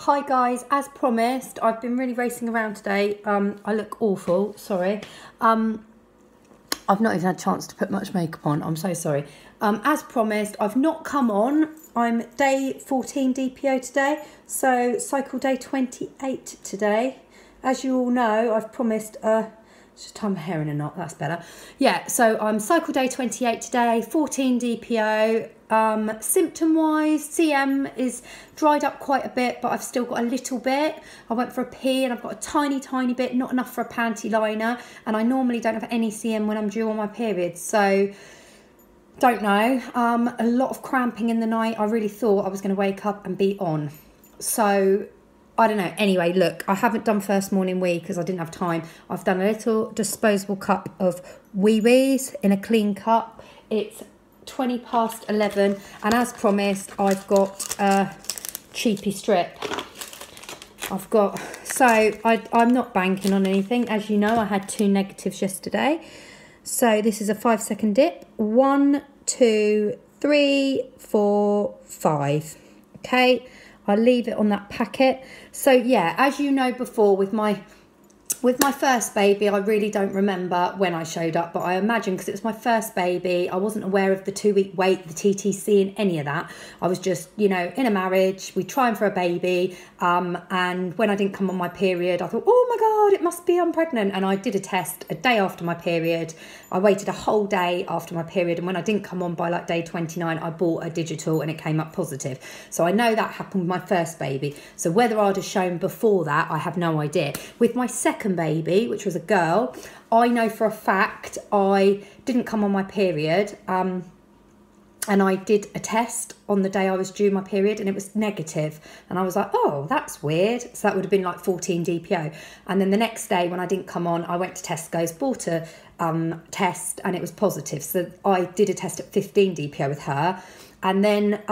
Hi guys, as promised, I've been really racing around today. I look awful, sorry. I've not even had a chance to put much makeup on, I'm so sorry. As promised, I've not come on. I'm day 14 DPO today, so cycle day 28 today. As you all know, I've promised, just tie my hair in a knot, that's better. Yeah, so I'm cycle day 28 today, 14 DPO. Symptom-wise, CM is dried up quite a bit, but I've still got a little bit. I went for a pee and I've got a tiny bit, not enough for a panty liner, and I normally don't have any CM when I'm due on my period, so don't know. A lot of cramping in the night. I really thought I was going to wake up and be on, so I don't know. Anyway, look, I haven't done first morning wee because I didn't have time. I've done a little disposable cup of wee-wees in a clean cup. It's 20 past 11, and as promised, I've got a cheapy strip. I'm not banking on anything. As you know, I had 2 negatives yesterday. So this is a 5-second dip. 1, 2, 3, 4, 5. Okay, I'll leave it on that packet. So yeah, as you know before, with my first baby, I really don't remember when I showed up, but I imagine because it was my first baby, I wasn't aware of the 2-week wait, the TTC and any of that. I was just, you know, in a marriage, we trying for a baby, and when I didn't come on my period, I thought, oh my God, it must be I'm pregnant. And I did a test a day after my period. I waited a whole day after my period, and when I didn't come on by like day 29, I bought a digital and it came up positive. So I know that happened with my first baby. So whether I'd have shown before that, I have no idea. With my second baby, which was a girl, I know for a fact I didn't come on my period, and I did a test on the day I was due my period and it was negative, and I was like, oh, that's weird. So that would have been like 14 DPO. And then the next day when I didn't come on, I went to Tesco's, bought a test, and it was positive. So I did a test at 15 DPO with her. And then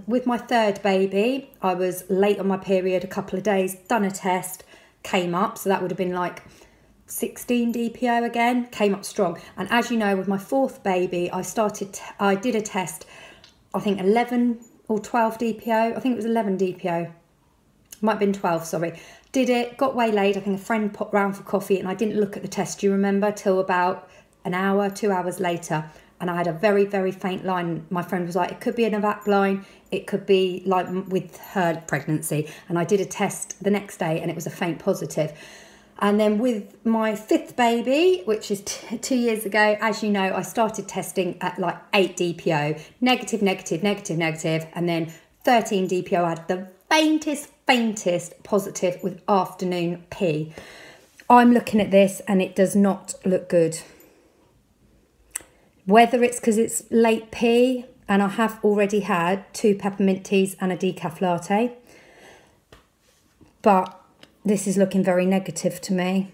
with my third baby, I was late on my period a couple of days, done a test, came up, so that would have been like 16 DPO again, came up strong. And as you know, with my fourth baby, I did a test, I think 11 or 12 DPO. I think it was 11 DPO. Might have been 12, sorry. Did it, got waylaid. I think a friend popped round for coffee and I didn't look at the test, do you remember, till about an hour, 2 hours later. And I had a very faint line. My friend was like, it could be an EVAP line. It could be like with her pregnancy. And I did a test the next day and it was a faint positive. And then with my fifth baby, which is 2 years ago, as you know, I started testing at like 8 DPO, negative, and then 13 DPO. I had the faintest positive with afternoon pee. I'm looking at this and it does not look good. Whether it's because it's late pee and I have already had 2 peppermint teas and a decaf latte, but this is looking very negative to me.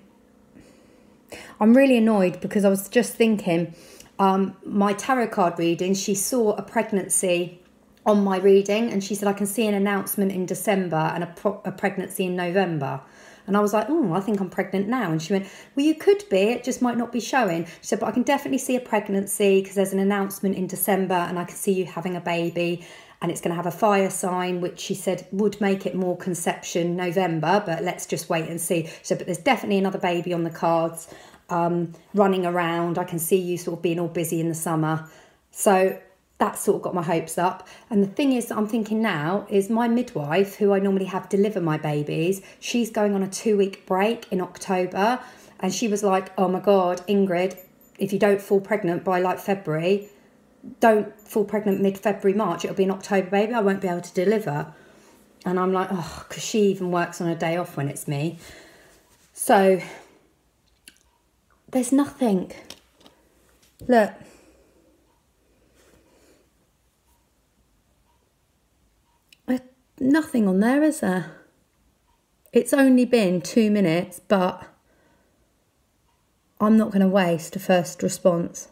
I'm really annoyed because I was just thinking, my tarot card reading, she saw a pregnancy on my reading and she said, I can see an announcement in December and a pregnancy in November. And I was like, oh, I think I'm pregnant now. And she went, well, you could be, it just might not be showing. She said, but I can definitely see a pregnancy because there's an announcement in December and I can see you having a baby. And it's going to have a fire sign, which she said would make it more conception November, but let's just wait and see. She said, but there's definitely another baby on the cards, running around. I can see you sort of being all busy in the summer. So that sort of got my hopes up. And the thing is that I'm thinking now is my midwife, who I normally have deliver my babies, she's going on a 2-week break in October. And she was like, oh my God, Ingrid, if you don't fall pregnant by like February, don't fall pregnant mid-February, March, it'll be an October baby, I won't be able to deliver. And I'm like, oh, because she even works on a day off when it's me. So there's nothing. Look. Nothing on there, is there? It's only been 2 minutes, but I'm not going to waste a first response.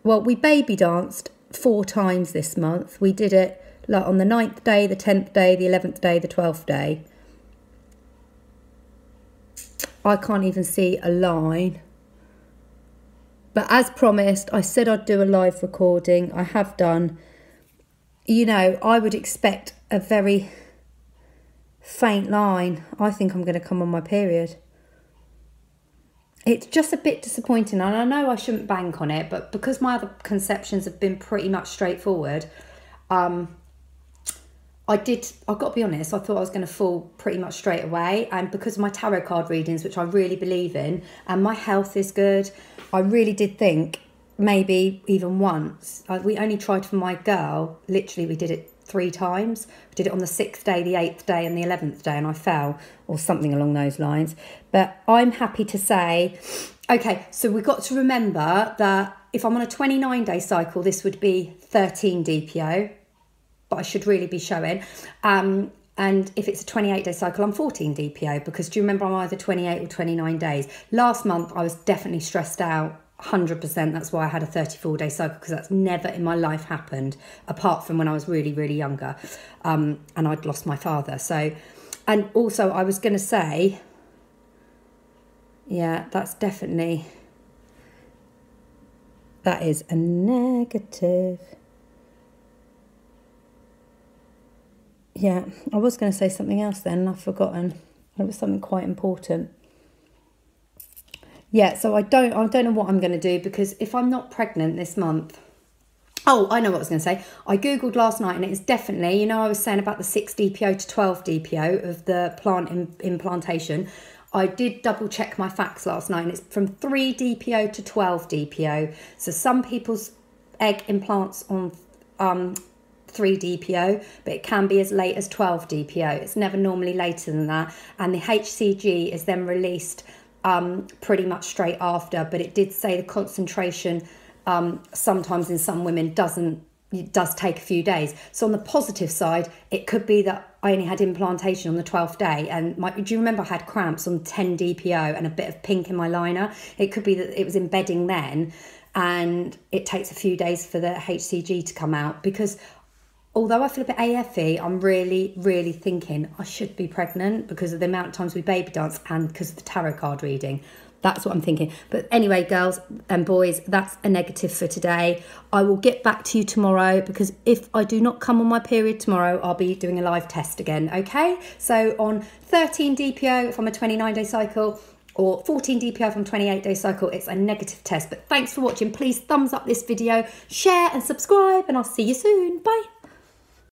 Well, we baby danced 4 times this month. We did it like on the 9th day, the 10th day, the 11th day, the 12th day. I can't even see a line. But as promised, I said I'd do a live recording. I have done. You know, I would expect a very faint line. I think I'm going to come on my period. It's just a bit disappointing, and I know I shouldn't bank on it, but because my other conceptions have been pretty much straightforward, I've got to be honest, I thought I was going to fall pretty much straight away, and because of my tarot card readings, which I really believe in, and my health is good, I really did think maybe even once. We only tried for my girl, literally we did it 3 times. We did it on the 6th day, the 8th day and the 11th day, and I fell, or something along those lines. But I'm happy to say, okay, so we've got to remember that if I'm on a 29-day cycle, this would be 13 DPO, but I should really be showing. And if it's a 28-day cycle, I'm 14 DPO, because do you remember I'm either 28 or 29 days? Last month, I was definitely stressed out, 100%. That's why I had a 34-day cycle, because that's never in my life happened, apart from when I was really, really younger, and I'd lost my father. So, and also I was going to say, yeah, that's definitely, that is a negative. Yeah, I was going to say something else then, and I've forgotten. It was something quite important. Yeah, so I don't know what I'm going to do, because if I'm not pregnant this month... Oh, I know what I was going to say. I Googled last night, and it is definitely, you know, I was saying about the 6 DPO to 12 DPO of the plant implantation. I did double check my facts last night, and it's from 3 DPO to 12 DPO. So some people's egg implants on 3 DPO, but it can be as late as 12 DPO. It's never normally later than that. And the HCG is then released pretty much straight after, but it did say the concentration sometimes in some women does take a few days. So on the positive side, it could be that I only had implantation on the 12th day, and do you remember I had cramps on 10 DPO and a bit of pink in my liner? It could be that it was embedding then, and it takes a few days for the HCG to come out, because although I feel a bit AFy, I'm really, really thinking I should be pregnant because of the amount of times we baby dance and because of the tarot card reading. That's what I'm thinking. But anyway, girls and boys, that's a negative for today. I will get back to you tomorrow, because if I do not come on my period tomorrow, I'll be doing a live test again, okay? So on 13 DPO from a 29-day cycle, or 14 DPO from 28-day cycle, it's a negative test. But thanks for watching. Please thumbs up this video, share and subscribe, and I'll see you soon. Bye.